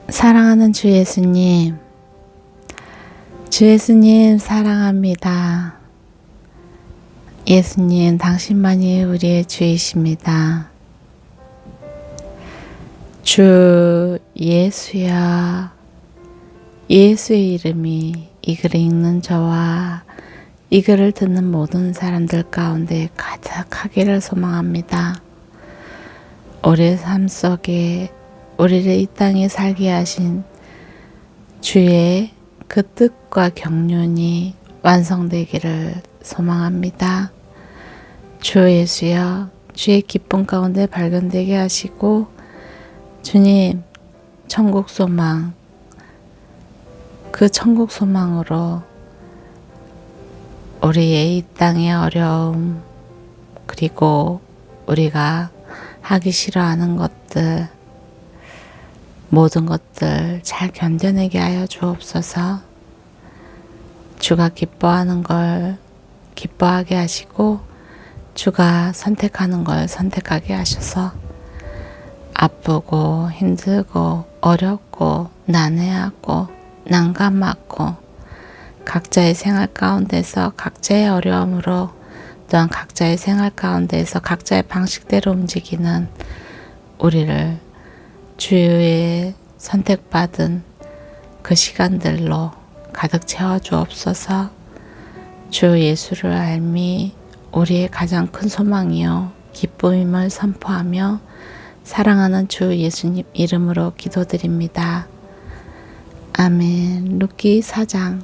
사랑하는 주 예수님, 주 예수님 사랑합니다. 예수님, 당신만이 우리의 주이십니다. 주 예수야, 예수의 이름이 이 글을 읽는 저와 이 글을 듣는 모든 사람들 가운데 가득하기를 소망합니다. 우리의 삶 속에 우리를 이 땅에 살게 하신 주의 그 뜻과 경륜이 완성되기를 소망합니다. 주 예수여, 주의 기쁨 가운데 발견되게 하시고 주님, 천국 소망, 그 천국 소망으로 우리의 이 땅의 어려움, 그리고 우리가 하기 싫어하는 것들, 모든 것들 잘 견뎌내게 하여 주옵소서. 주가 기뻐하는 걸 기뻐하게 하시고 주가 선택하는 걸 선택하게 하셔서 아프고 힘들고 어렵고 난해하고 난감하고 각자의 생활 가운데서 각자의 어려움으로 또한 각자의 생활 가운데서 각자의 방식대로 움직이는 우리를 주의 선택받은 그 시간들로 가득 채워 주옵소서. 주 예수를 알미 우리의 가장 큰 소망이요 기쁨임을 선포하며 사랑하는 주 예수님 이름으로 기도드립니다. 아멘. 루키 4장.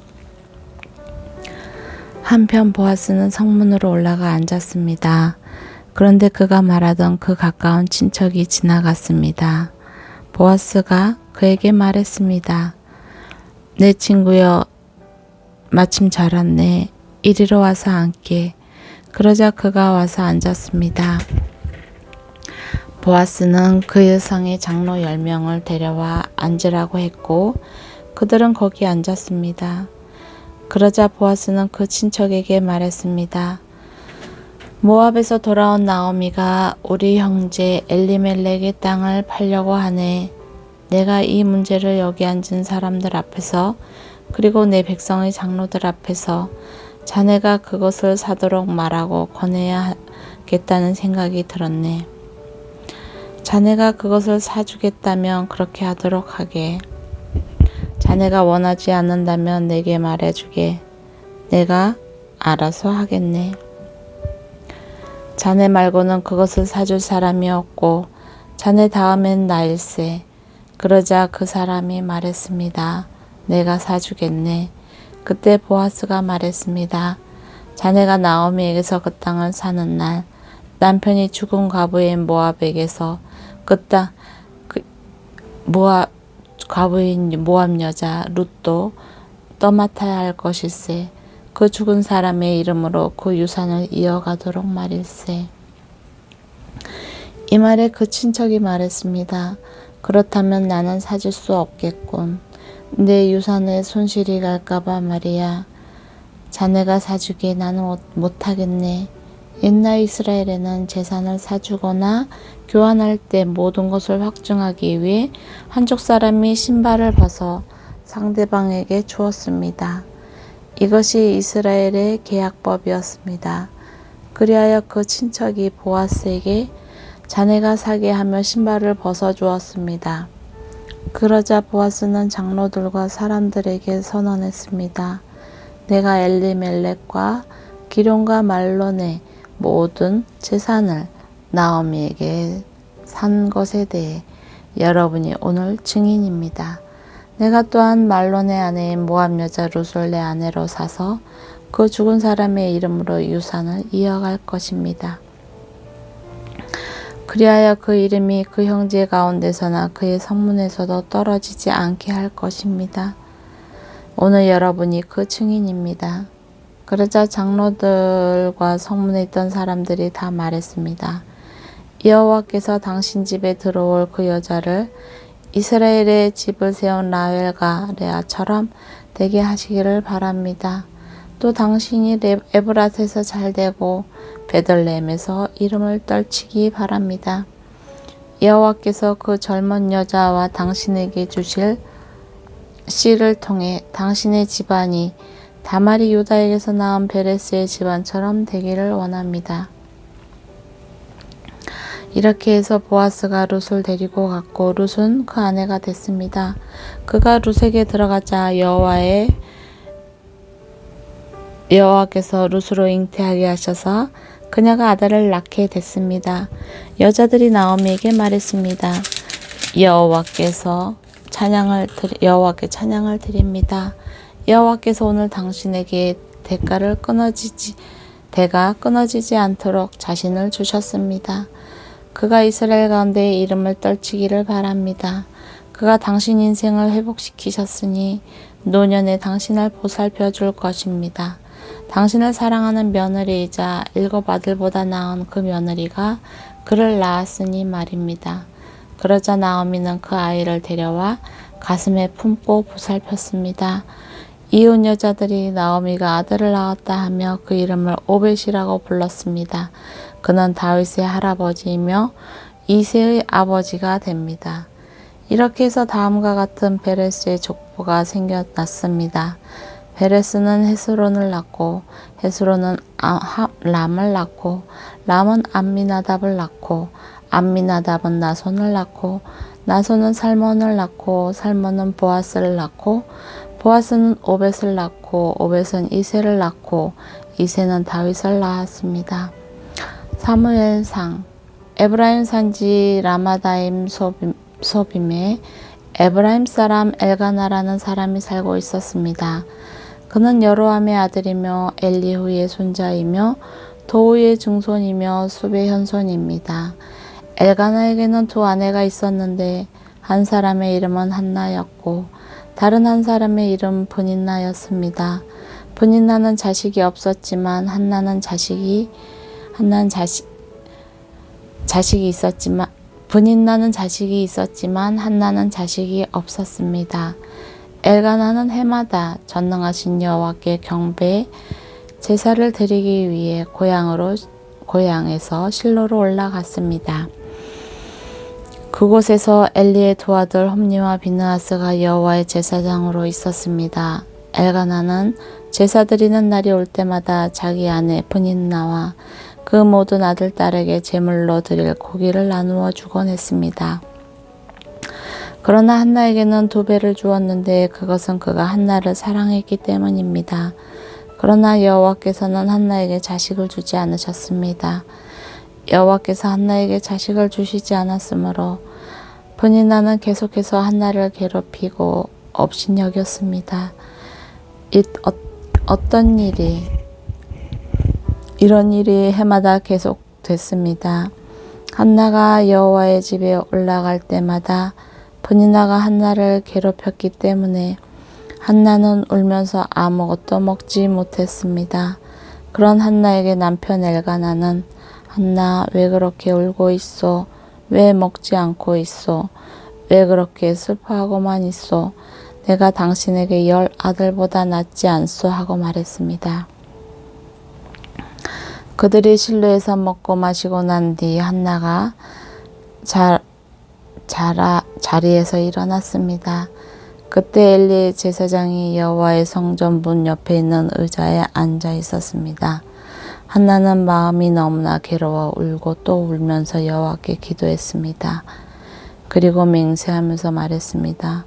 한편 보아스는 성문으로 올라가 앉았습니다. 그런데 그가 말하던 그 가까운 친척이 지나갔습니다. 보아스가 그에게 말했습니다. 내 친구여, 마침 잘 왔네. 이리로 와서 앉게. 그러자 그가 와서 앉았습니다. 보아스는 그 여성의 장로 10명을 데려와 앉으라고 했고 그들은 거기 앉았습니다. 그러자 보아스는 그 친척에게 말했습니다. 모압에서 돌아온 나오미가 우리 형제 엘리멜렉의 땅을 팔려고 하네. 내가 이 문제를 여기 앉은 사람들 앞에서 그리고 내 백성의 장로들 앞에서 자네가 그것을 사도록 말하고 권해야 하겠다는 생각이 들었네. 자네가 그것을 사주겠다면 그렇게 하도록 하게. 자네가 원하지 않는다면 내게 말해주게. 내가 알아서 하겠네. 자네 말고는 그것을 사줄 사람이 없고 자네 다음엔 나일세. 그러자 그 사람이 말했습니다. 내가 사주겠네. 그때 보아스가 말했습니다. 자네가 나오미에게서 그 땅을 사는 날 남편이 죽은 과부인 모압에게서 과부인 모압 여자 룻도 떠맡아야 할 것일세. 그 죽은 사람의 이름으로 그 유산을 이어가도록 말일세. 이 말에 그 친척이 말했습니다. 그렇다면 나는 사줄 수 없겠군. 내 유산에 손실이 갈까봐 말이야. 자네가 사주기에 나는 못하겠네. 옛날 이스라엘에는 재산을 사주거나 교환할 때 모든 것을 확증하기 위해 한쪽 사람이 신발을 벗어 상대방에게 주었습니다. 이것이 이스라엘의 계약법이었습니다. 그리하여 그 친척이 보아스에게 자네가 사게 하며 신발을 벗어주었습니다. 그러자 보아스는 장로들과 사람들에게 선언했습니다. 내가 엘리멜렉과 기런과 말론의 모든 재산을 나오미에게 산 것에 대해 여러분이 오늘 증인입니다. 내가 또한 말론의 아내인 모압 여자 룻을 내 아내로 사서 그 죽은 사람의 이름으로 유산을 이어갈 것입니다. 그리하여 그 이름이 그 형제 가운데서나 그의 성문에서도 떨어지지 않게 할 것입니다. 오늘 여러분이 그 증인입니다. 그러자 장로들과 성문에 있던 사람들이 다 말했습니다. 여호와께서 당신 집에 들어올 그 여자를 이스라엘의 집을 세운 라헬과 레아처럼 되게 하시기를 바랍니다. 또 당신이 에브랏에서 잘되고 베들레헴에서 이름을 떨치기 바랍니다. 여호와께서 그 젊은 여자와 당신에게 주실 씨를 통해 당신의 집안이 다말이 유다에게서 낳은 베레스의 집안처럼 되기를 원합니다. 이렇게 해서 보아스가 룻을 데리고 갔고 룻은 그 아내가 됐습니다. 그가 룻에게 들어가자 여호와께서 룻으로 잉태하게 하셔서 그녀가 아들을 낳게 됐습니다. 여자들이 나오미에게 말했습니다. 여호와께 찬양을 드립니다. 여호와께서 오늘 당신에게 대가 끊어지지 않도록 자신을 주셨습니다. 그가 이스라엘 가운데 이름을 떨치기를 바랍니다. 그가 당신 인생을 회복시키셨으니 노년에 당신을 보살펴 줄 것입니다. 당신을 사랑하는 며느리이자 7 아들보다 나은 그 며느리가 그를 낳았으니 말입니다. 그러자 나오미는 그 아이를 데려와 가슴에 품고 보살폈습니다. 이웃 여자들이 나오미가 아들을 낳았다 하며 그 이름을 오벳이라고 불렀습니다. 그는 다윗의 할아버지이며 이새의 아버지가 됩니다. 이렇게 해서 다음과 같은 베레스의 족보가 생겨났습니다. 베레스는 헤스론을 낳고 헤스론은 람을 낳고 람은 암미나답을 낳고 암미나답은 나손을 낳고 나손은 살몬을 낳고 살몬은 보아스를 낳고 보아스는 오벳을 낳고 오벳은 이새를 낳고 이새는 다윗을 낳았습니다. 사무엘상 에브라임 산지 라마다임 소빔에 에브라임 사람 엘가나라는 사람이 살고 있었습니다. 그는 여로함의 아들이며 엘리후의 손자이며 도우의 증손이며 숲의 현손입니다. 엘가나에게는 2 아내가 있었는데 한 사람의 이름은 한나였고 다른 한 사람의 이름 브닌나였습니다. 브닌나는 자식이 없었지만 한나는 자식이 있었지만 한나는 자식이 없었습니다. 엘가나는 해마다 전능하신 여호와께 경배 제사를 드리기 위해 고향에서 실로로 올라갔습니다. 그곳에서 엘리의 2 아들 홈니와 비느하스가 여호와의 제사장으로 있었습니다. 엘가나는 제사 드리는 날이 올 때마다 자기 아내 브닌나와 그 모든 아들 딸에게 제물로 드릴 고기를 나누어 주곤 했습니다. 그러나 한나에게는 2배를 주었는데 그것은 그가 한나를 사랑했기 때문입니다. 그러나 여호와께서는 한나에게 자식을 주지 않으셨습니다. 여호와께서 한나에게 자식을 주시지 않았으므로 브닌나는 계속해서 한나를 괴롭히고 업신여겼습니다. 이런 일이 해마다 계속됐습니다. 한나가 여호와의 집에 올라갈 때마다 브닌나가 한나를 괴롭혔기 때문에 한나는 울면서 아무것도 먹지 못했습니다. 그런 한나에게 남편 엘가나는 한나 왜 그렇게 울고 있소? 왜 먹지 않고 있소? 왜 그렇게 슬퍼하고만 있소? 내가 당신에게 10 아들보다 낫지 않소? 하고 말했습니다. 그들이 실로에서 먹고 마시고 난 뒤 한나가 자리에서 일어났습니다. 그때 엘리 제사장이 여호와의 성전 문 옆에 있는 의자에 앉아 있었습니다. 한나는 마음이 너무나 괴로워 울고 또 울면서 여호와께 기도했습니다. 그리고 맹세하면서 말했습니다.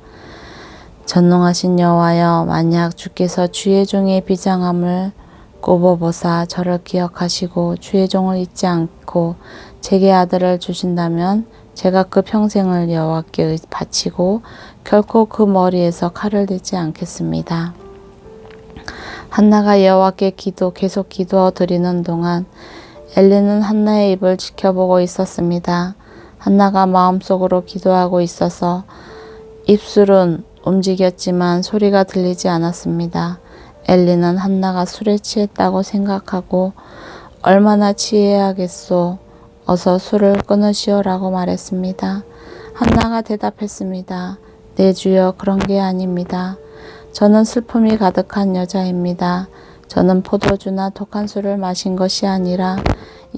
전능하신 여호와여, 만약 주께서 주의 종의 비장함을 꼽아보사 저를 기억하시고 주의 종을 잊지 않고 제게 아들을 주신다면 제가 그 평생을 여호와께 바치고 결코 그 머리에서 칼을 대지 않겠습니다. 한나가 여호와께 계속 기도 드리는 동안 엘리는 한나의 입을 지켜보고 있었습니다. 한나가 마음속으로 기도하고 있어서 입술은 움직였지만 소리가 들리지 않았습니다. 엘리는 한나가 술에 취했다고 생각하고 얼마나 취해야겠소? 어서 술을 끊으시오라고 말했습니다. 한나가 대답했습니다. 네 주여, 그런 게 아닙니다. 저는 슬픔이 가득한 여자입니다. 저는 포도주나 독한 술을 마신 것이 아니라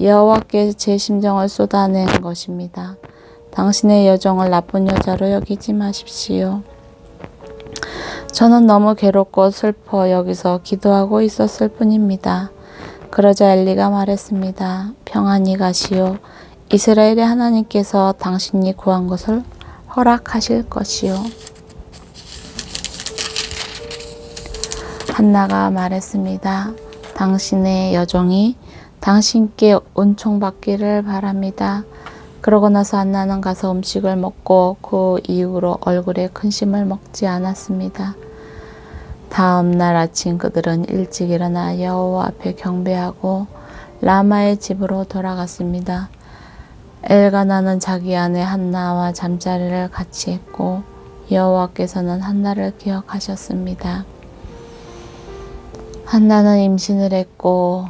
여호와께 제 심정을 쏟아낸 것입니다. 당신의 여종을 나쁜 여자로 여기지 마십시오. 저는 너무 괴롭고 슬퍼 여기서 기도하고 있었을 뿐입니다. 그러자 엘리가 말했습니다. 평안히 가시오. 이스라엘의 하나님께서 당신이 구한 것을 허락하실 것이요. 한나가 말했습니다. 당신의 여종이 당신께 은총받기를 바랍니다. 그러고 나서 한나는 가서 음식을 먹고 그 이후로 얼굴에 근심을 먹지 않았습니다. 다음 날 아침 그들은 일찍 일어나 여호와 앞에 경배하고 라마의 집으로 돌아갔습니다. 엘가나는 자기 아내 한나와 잠자리를 같이 했고 여호와께서는 한나를 기억하셨습니다. 한나는 임신을 했고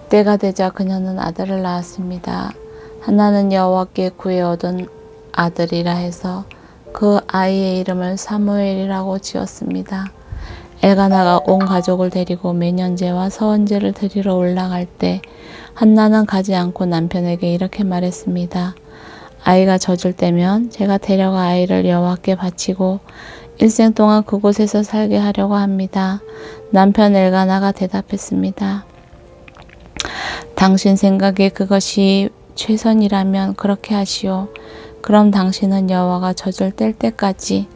때가 되자 그녀는 아들을 낳았습니다. 한나는 여호와께 구해 얻은 아들이라 해서 그 아이의 이름을 사무엘이라고 지었습니다. 엘가나가 온 가족을 데리고 매년제와 서원제를 드리러 올라갈 때 한나는 가지 않고 남편에게 이렇게 말했습니다. 아이가 젖을 때면 제가 데려가 아이를 여호와께 바치고 일생 동안 그곳에서 살게 하려고 합니다. 남편 엘가나가 대답했습니다. 당신 생각에 그것이 최선이라면 그렇게 하시오. 그럼 당신은 여호와가 젖을 뗄 때까지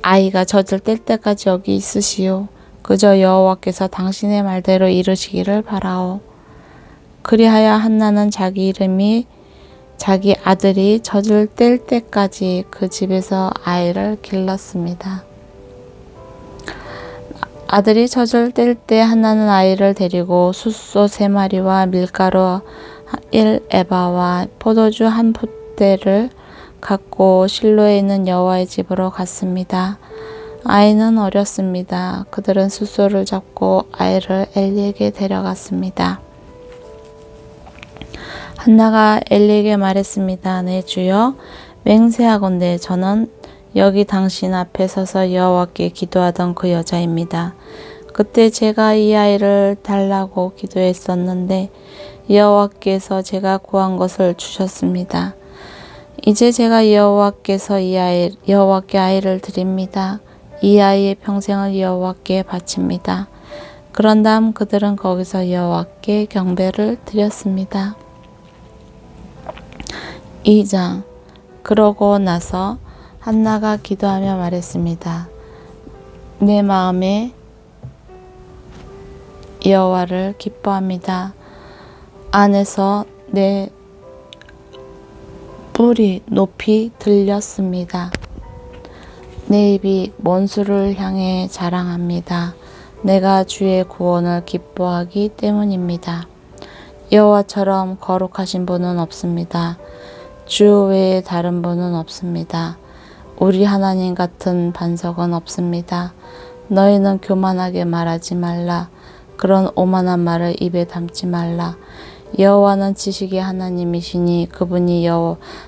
아이가 젖을 뗄 때까지 여기 있으시오. 그저 여호와께서 당신의 말대로 이루시기를 바라오. 그리하여 한나는 자기 아들이 젖을 뗄 때까지 그 집에서 아이를 길렀습니다. 아들이 젖을 뗄 때 한나는 아이를 데리고 숫소 3마리와 밀가루 1에바와 포도주 1붓대를 갖고 실로에 있는 여호와의 집으로 갔습니다. 아이는 어렸습니다. 그들은 숫소를 잡고 아이를 엘리에게 데려갔습니다. 한나가 엘리에게 말했습니다. 내 주여, 맹세하건대 저는 여기 당신 앞에 서서 여호와께 기도하던 그 여자입니다. 그때 제가 이 아이를 달라고 기도했었는데 여호와께서 제가 구한 것을 주셨습니다. 이제 제가 여호와께 아이를 드립니다. 이 아이의 평생을 여호와께 바칩니다. 그런 다음 그들은 거기서 여호와께 경배를 드렸습니다. 2장. 그러고 나서 한나가 기도하며 말했습니다. 내 마음에 여호와를 기뻐합니다. 안에서 내 뿔이 높이 들렸습니다. 내 입이 원수를 향해 자랑합니다. 내가 주의 구원을 기뻐하기 때문입니다. 여호와처럼 거룩하신 분은 없습니다. 주 외에 다른 분은 없습니다. 우리 하나님 같은 반석은 없습니다. 너희는 교만하게 말하지 말라. 그런 오만한 말을 입에 담지 말라. 여호와는 지식의 하나님이시니 그분이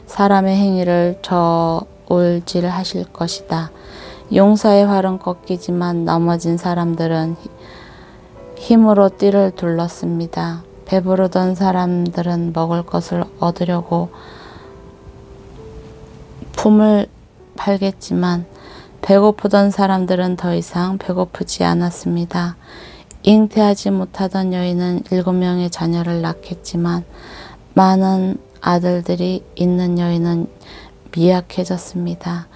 사람의 행위를 저울질하실 것이다. 용사의 활은 꺾이지만 넘어진 사람들은 힘으로 띠를 둘렀습니다. 배부르던 사람들은 먹을 것을 얻으려고 품을 팔겠지만 배고프던 사람들은 더 이상 배고프지 않았습니다. 잉태하지 못하던 여인은 7명의 자녀를 낳겠지만 많은 아들들이 있는 여인은 미약해졌습니다.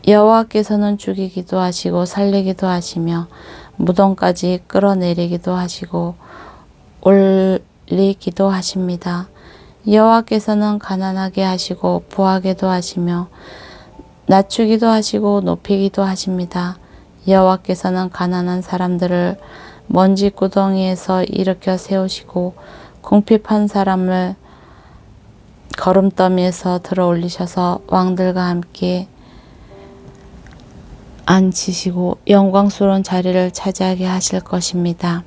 여호와께서는 죽이기도 하시고 살리기도 하시며 무덤까지 끌어내리기도 하시고 올리기도 하십니다. 여호와께서는 가난하게 하시고 부하게도 하시며 낮추기도 하시고 높이기도 하십니다. 여호와께서는 가난한 사람들을 먼지 구덩이에서 일으켜 세우시고 궁핍한 사람을 거름더미에서 들어 올리셔서 왕들과 함께 앉히시고 영광스러운 자리를 차지하게 하실 것입니다.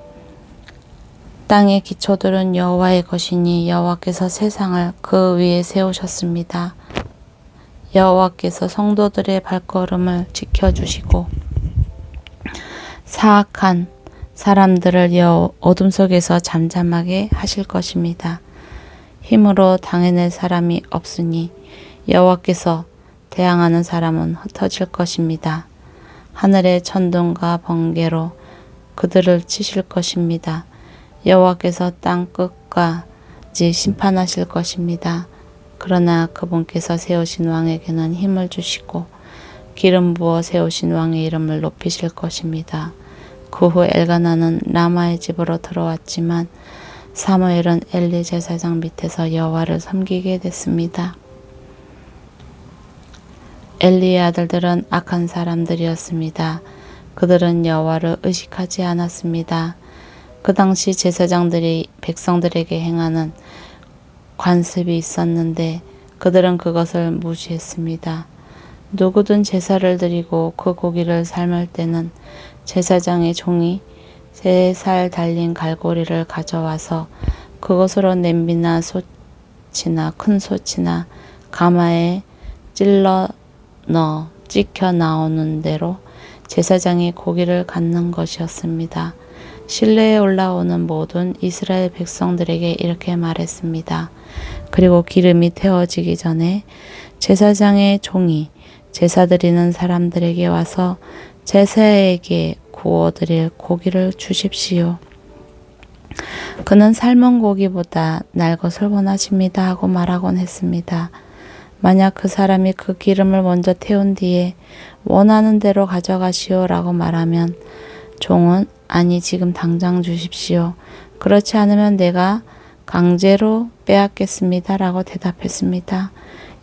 땅의 기초들은 여호와의 것이니 여호와께서 세상을 그 위에 세우셨습니다. 여호와께서 성도들의 발걸음을 지켜주시고 사악한 사람들을 어둠 속에서 잠잠하게 하실 것입니다. 힘으로 당해낼 사람이 없으니 여호와께서 대항하는 사람은 흩어질 것입니다. 하늘의 천둥과 번개로 그들을 치실 것입니다. 여호와께서 땅 끝까지 심판하실 것입니다. 그러나 그분께서 세우신 왕에게는 힘을 주시고 기름 부어 세우신 왕의 이름을 높이실 것입니다. 그 후 엘가나는 라마의 집으로 들어왔지만 사무엘은 엘리 제사장 밑에서 여호와를 섬기게 됐습니다. 엘리의 아들들은 악한 사람들이었습니다. 그들은 여호와를 의식하지 않았습니다. 그 당시 제사장들이 백성들에게 행하는 관습이 있었는데 그들은 그것을 무시했습니다. 누구든 제사를 드리고 그 고기를 삶을 때는 제사장의 종이 3살 달린 갈고리를 가져와서 그것으로 냄비나 솥이나 큰 솥이나 가마에 찔러 넣어 찍혀 나오는 대로 제사장이 고기를 갖는 것이었습니다. 실내에 올라오는 모든 이스라엘 백성들에게 이렇게 말했습니다. 그리고 기름이 태워지기 전에 제사장의 종이 제사 드리는 사람들에게 와서 제사에게 구워드릴 고기를 주십시오. 그는 삶은 고기보다 날 것을 원하십니다 하고 말하곤 했습니다. 만약 그 사람이 그 기름을 먼저 태운 뒤에 원하는 대로 가져가시오 라고 말하면 종은 아니 지금 당장 주십시오. 그렇지 않으면 내가 강제로 빼앗겠습니다 라고 대답했습니다.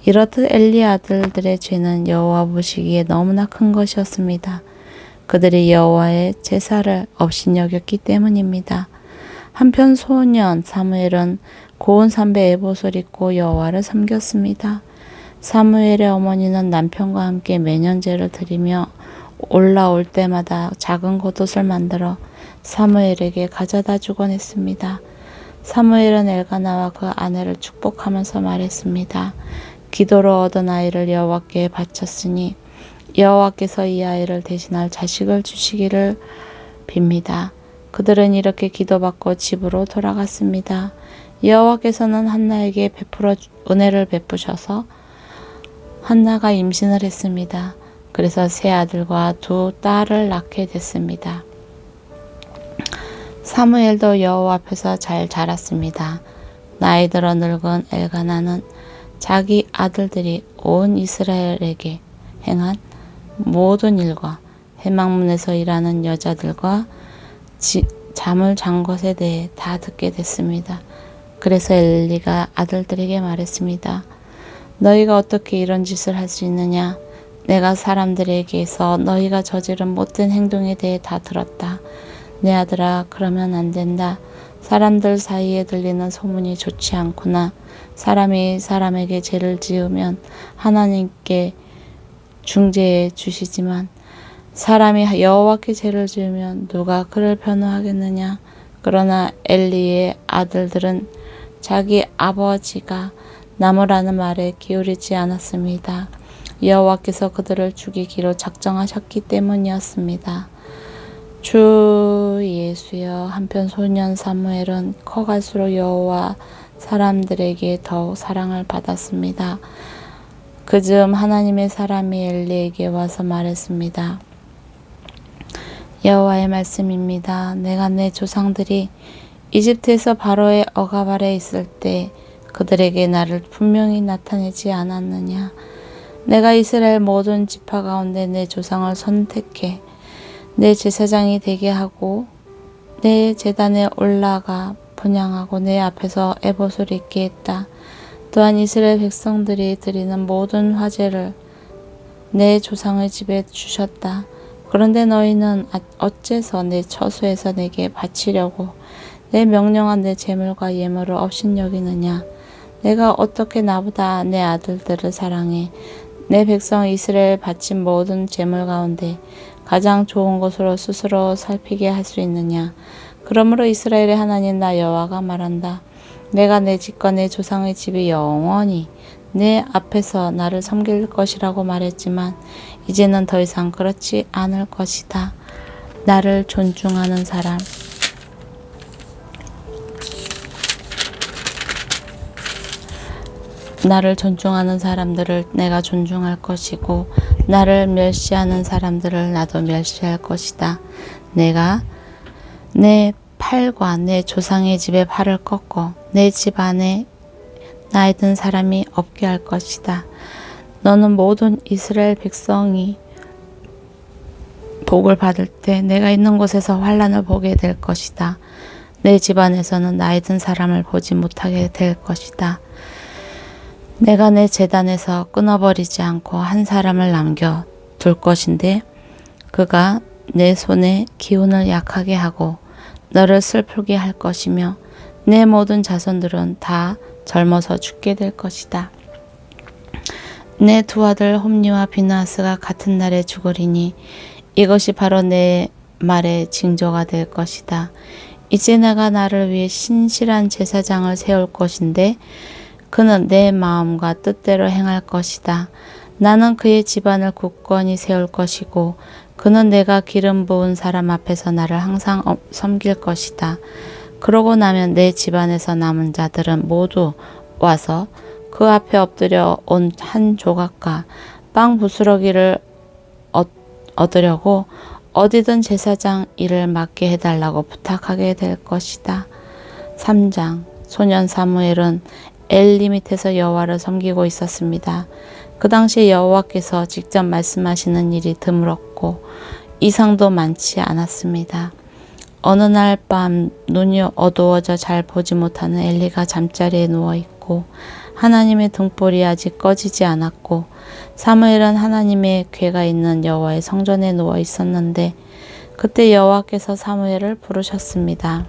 이렇듯 엘리 아들들의 죄는 여호와 보시기에 너무나 큰 것이었습니다. 그들이 여호와의 제사를 업신여겼기 때문입니다. 한편 소년 사무엘은 고운 삼배 에봇을 입고 여호와를 섬겼습니다. 사무엘의 어머니는 남편과 함께 매년 제를 드리며 올라올 때마다 작은 겉옷을 만들어 사무엘에게 가져다 주곤 했습니다. 사무엘은 엘가나와 그 아내를 축복하면서 말했습니다. 기도로 얻은 아이를 여호와께 바쳤으니 여호와께서 이 아이를 대신할 자식을 주시기를 빕니다. 그들은 이렇게 기도받고 집으로 돌아갔습니다. 여호와께서는 한나에게 은혜를 베푸셔서 한나가 임신을 했습니다. 그래서 3아들과 2딸을 낳게 됐습니다. 사무엘도 여호와 앞에서 잘 자랐습니다. 나이 들어 늙은 엘가나는 자기 아들들이 온 이스라엘에게 행한 모든 일과 회막문에서 일하는 여자들과 잠을 잔 것에 대해 다 듣게 됐습니다. 그래서 엘리가 아들들에게 말했습니다. 너희가 어떻게 이런 짓을 할 수 있느냐? 내가 사람들에게서 너희가 저지른 못된 행동에 대해 다 들었다. 내 아들아, 그러면 안 된다. 사람들 사이에 들리는 소문이 좋지 않구나. 사람이 사람에게 죄를 지으면 하나님께 중재해 주시지만 사람이 여호와께 죄를 지으면 누가 그를 변호하겠느냐. 그러나 엘리의 아들들은 자기 아버지가 나무라는 말에 기울이지 않았습니다. 여호와께서 그들을 죽이기로 작정하셨기 때문이었습니다. 주 예수여. 한편 소년 사무엘은 커갈수록 여호와 사람들에게 더욱 사랑을 받았습니다. 그즈음 하나님의 사람이 엘리에게 와서 말했습니다. 여호와의 말씀입니다. 내가 내 조상들이 이집트에서 바로의 억압 아래 있을 때 그들에게 나를 분명히 나타내지 않았느냐. 내가 이스라엘 모든 지파 가운데 내 조상을 선택해 내 제사장이 되게 하고 내 제단에 올라가 분향하고 내 앞에서 에봇을 입게 했다. 또한 이스라엘 백성들이 드리는 모든 화제를 내 조상의 집에 주셨다. 그런데 너희는 어째서 내 처소에서 내게 바치려고 내 명령한 내 제물과 예물을 업신여기느냐. 내가 어떻게 나보다 내 아들들을 사랑해 내 백성 이스라엘 바친 모든 제물 가운데 가장 좋은 것으로 스스로 살피게 할 수 있느냐. 그러므로 이스라엘의 하나님 나 여호와가 말한다. 내가 내 집과 내 조상의 집이 영원히 내 앞에서 나를 섬길 것이라고 말했지만 이제는 더 이상 그렇지 않을 것이다. 나를 존중하는 사람, 나를 존중하는 사람들을 내가 존중할 것이고 나를 멸시하는 사람들을 나도 멸시할 것이다. 내가 내 팔과 내 조상의 집에 팔을 꺾고 내 집 안에 나이 든 사람이 없게 할 것이다. 너는 모든 이스라엘 백성이 복을 받을 때 내가 있는 곳에서 환난을 보게 될 것이다. 내 집안에서는 나이 든 사람을 보지 못하게 될 것이다. 내가 내 제단에서 끊어버리지 않고 한 사람을 남겨 둘 것인데 그가 내 손의 기운을 약하게 하고 너를 슬프게 할 것이며 내 모든 자손들은 다 젊어서 죽게 될 것이다. 내 두 아들 홈니와 비나스가 같은 날에 죽으리니 이것이 바로 내 말의 징조가 될 것이다. 이제 내가 나를 위해 신실한 제사장을 세울 것인데 그는 내 마음과 뜻대로 행할 것이다. 나는 그의 집안을 굳건히 세울 것이고 그는 내가 기름 부은 사람 앞에서 나를 항상 섬길 것이다. 그러고 나면 내 집안에서 남은 자들은 모두 와서 그 앞에 엎드려 온 한 조각과 빵 부스러기를 얻으려고 어디든 제사장 일을 맡게 해달라고 부탁하게 될 것이다. 3장 소년 사무엘은 엘리 밑에서 여호와를 섬기고 있었습니다. 그 당시 여호와께서 직접 말씀하시는 일이 드물었고 이상도 많지 않았습니다. 어느 날 밤 눈이 어두워져 잘 보지 못하는 엘리가 잠자리에 누워있고 하나님의 등불이 아직 꺼지지 않았고 사무엘은 하나님의 궤가 있는 여호와의 성전에 누워 있었는데 그때 여호와께서 사무엘을 부르셨습니다.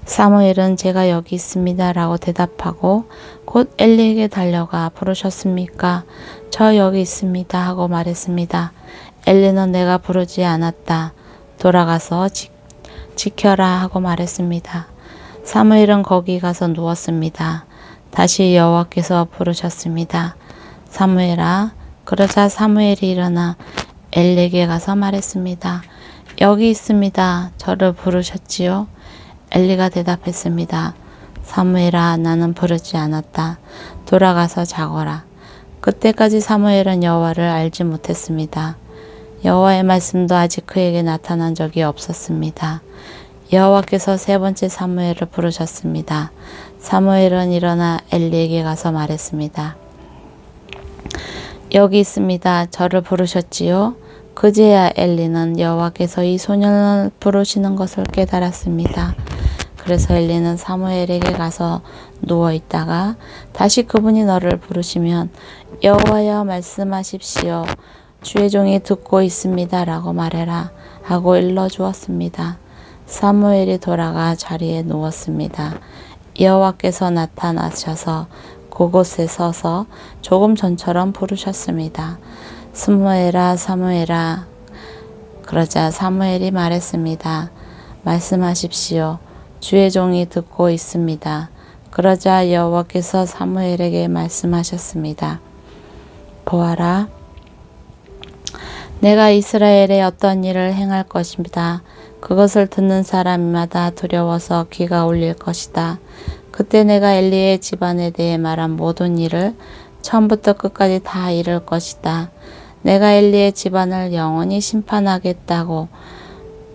사무엘은 제가 여기 있습니다 라고 대답하고 곧 엘리에게 달려가 부르셨습니까? 저 여기 있습니다 하고 말했습니다. 엘리는 내가 부르지 않았다. 돌아가서 지켜라 하고 말했습니다. 사무엘은 거기 가서 누웠습니다. 다시 여호와께서 부르셨습니다. 사무엘아. 그러자 사무엘이 일어나 엘리에게 가서 말했습니다. 여기 있습니다. 저를 부르셨지요? 엘리가 대답했습니다. 사무엘아, 나는 부르지 않았다. 돌아가서 자거라. 그때까지 사무엘은 여호와를 알지 못했습니다. 여호와의 말씀도 아직 그에게 나타난 적이 없었습니다. 여호와께서 세 번째 사무엘을 부르셨습니다. 사무엘은 일어나 엘리에게 가서 말했습니다. 여기 있습니다. 저를 부르셨지요? 그제야 엘리는 여호와께서 이 소년을 부르시는 것을 깨달았습니다. 그래서 엘리는 사무엘에게 가서 누워 있다가 다시 그분이 너를 부르시면 여호와여 말씀하십시오. 주의 종이 듣고 있습니다. 라고 말해라 하고 일러주었습니다. 사무엘이 돌아가 자리에 누웠습니다. 여호와께서 나타나셔서 그곳에 서서 조금 전처럼 부르셨습니다. 사무엘아, 사무엘아. 그러자 사무엘이 말했습니다. 말씀하십시오. 주의 종이 듣고 있습니다. 그러자 여호와께서 사무엘에게 말씀하셨습니다. 보아라. 내가 이스라엘에 어떤 일을 행할 것입니다. 그것을 듣는 사람마다 두려워서 귀가 울릴 것이다. 그때 내가 엘리의 집안에 대해 말한 모든 일을 처음부터 끝까지 다 이룰 것이다. 내가 엘리의 집안을 영원히 심판하겠다고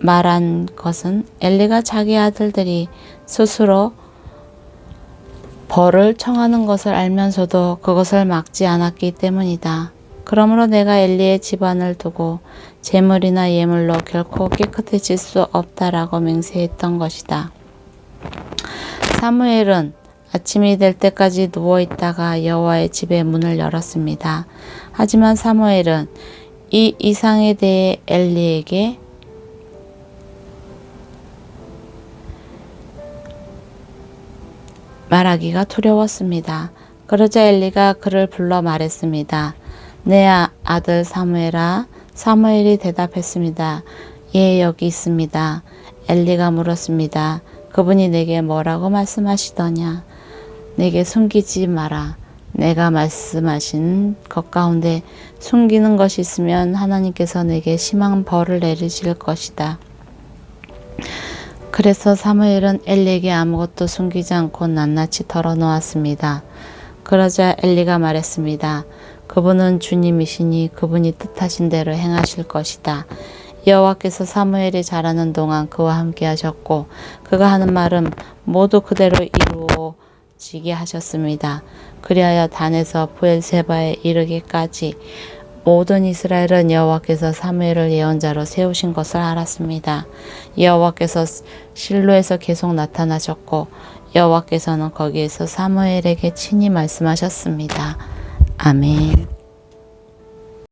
말한 것은 엘리가 자기 아들들이 스스로 벌을 청하는 것을 알면서도 그것을 막지 않았기 때문이다. 그러므로 내가 엘리의 집안을 두고 제물이나 예물로 결코 깨끗해질 수 없다라고 맹세했던 것이다. 사무엘은 아침이 될 때까지 누워있다가 여호와의 집의 문을 열었습니다. 하지만 사무엘은 이 이상에 대해 엘리에게 말하기가 두려웠습니다. 그러자 엘리가 그를 불러 말했습니다. 내 아들 사무엘아. 사무엘이 대답했습니다. 예, 여기 있습니다. 엘리가 물었습니다. 그분이 내게 뭐라고 말씀하시더냐? 내게 숨기지 마라. 내가 말씀하신 것 가운데 숨기는 것이 있으면 하나님께서 내게 심한 벌을 내리실 것이다. 그래서 사무엘은 엘리에게 아무것도 숨기지 않고 낱낱이 털어놓았습니다. 그러자 엘리가 말했습니다. 그분은 주님이시니 그분이 뜻하신 대로 행하실 것이다. 여호와께서 사무엘이 자라는 동안 그와 함께 하셨고 그가 하는 말은 모두 그대로 이루어지게 하셨습니다. 그리하여 단에서 브엘세바에 이르기까지 모든 이스라엘은 여호와께서 사무엘을 예언자로 세우신 것을 알았습니다. 여호와께서 실로에서 계속 나타나셨고 여호와께서는 거기에서 사무엘에게 친히 말씀하셨습니다. 아멘.